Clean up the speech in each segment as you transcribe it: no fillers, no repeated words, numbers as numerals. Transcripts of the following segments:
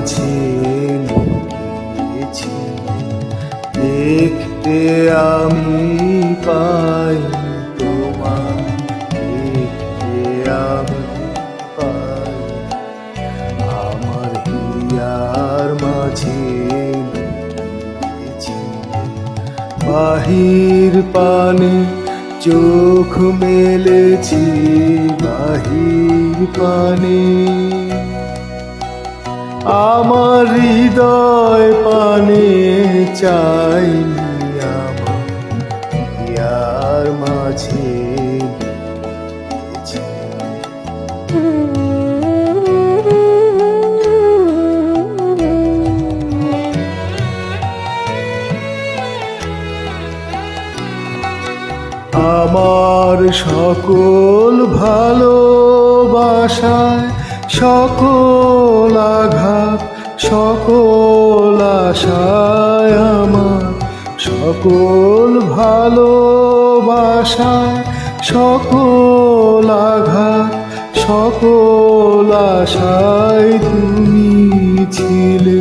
মাঝে লুকিয়েছি, দেখতে আমি পাই তোমায়, দেখতে আমি পাই আমার হিয়ার মাঝে লুকিয়েছি। বাহির পানে চোখ মেলেছি, বাহির পানে আমার হৃদয় পানে চাইনি, আমার হিয়ার মাঝে লুকিয়েছি। আমার সকল ভালোবাসায়, সকল আঘাত, সকল আশায়, আমার সকল ভালোবাসায়, সকল আঘাত, সকল আশায় তুমি ছিলে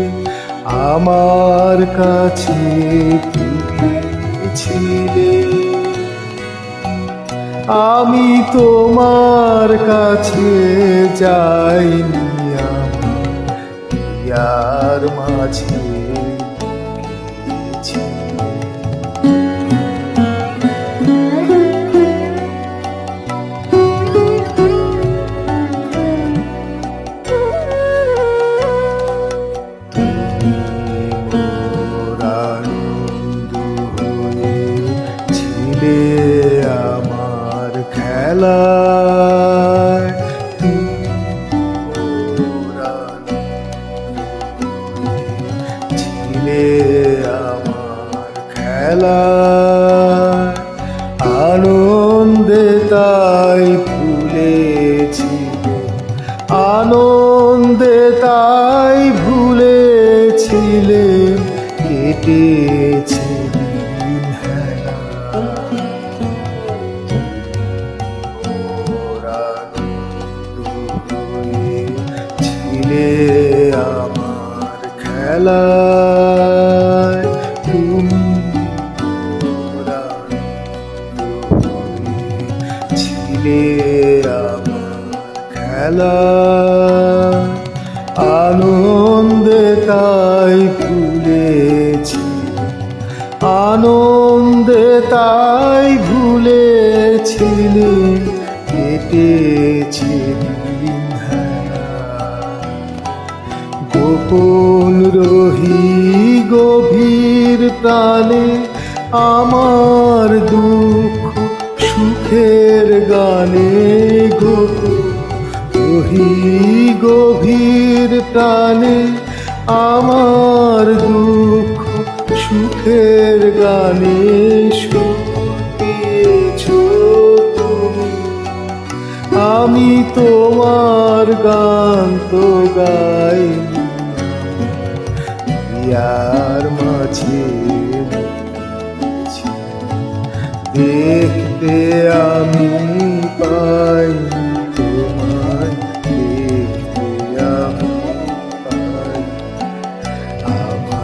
আমার কাছে, তুমি ছিলে। আমি তোমার কাছে যাইনি, আমার হিয়ার মাঝে লুকিয়েছি। মোর আনন্দ হয়েছিলে আমার খেলায়, মোর আনন্দ ছিলে আমার খেলায়। আনন্দে তাই ভুলেছিলে, আনন্দে তাই ভুলেছিলে কেটেছে দিন হেলা। মোর আনন্দ হয়েছিলে আমার খেলায়, তুমি মোর আনন্দ হয়েছিলে আমার খেলায়। আনন্দে তাই ভুলেছি, আনন্দে তাই ভুলেছিলে কেটেছে দিন হেলা। গোপন রহি গভীর প্রাণে আমার দুঃখ সুখের গানে, গোপন রহি গভীর প্রাণে আমার দুঃখ সুখের গানে সুর দিয়েছো তুমি। আমি তোমার গান তো গাইনি, হিয়ার মাঝে লুকিয়েছি, দেখতে আমি পাই তোমায়, দেখতে আমি পাই আমার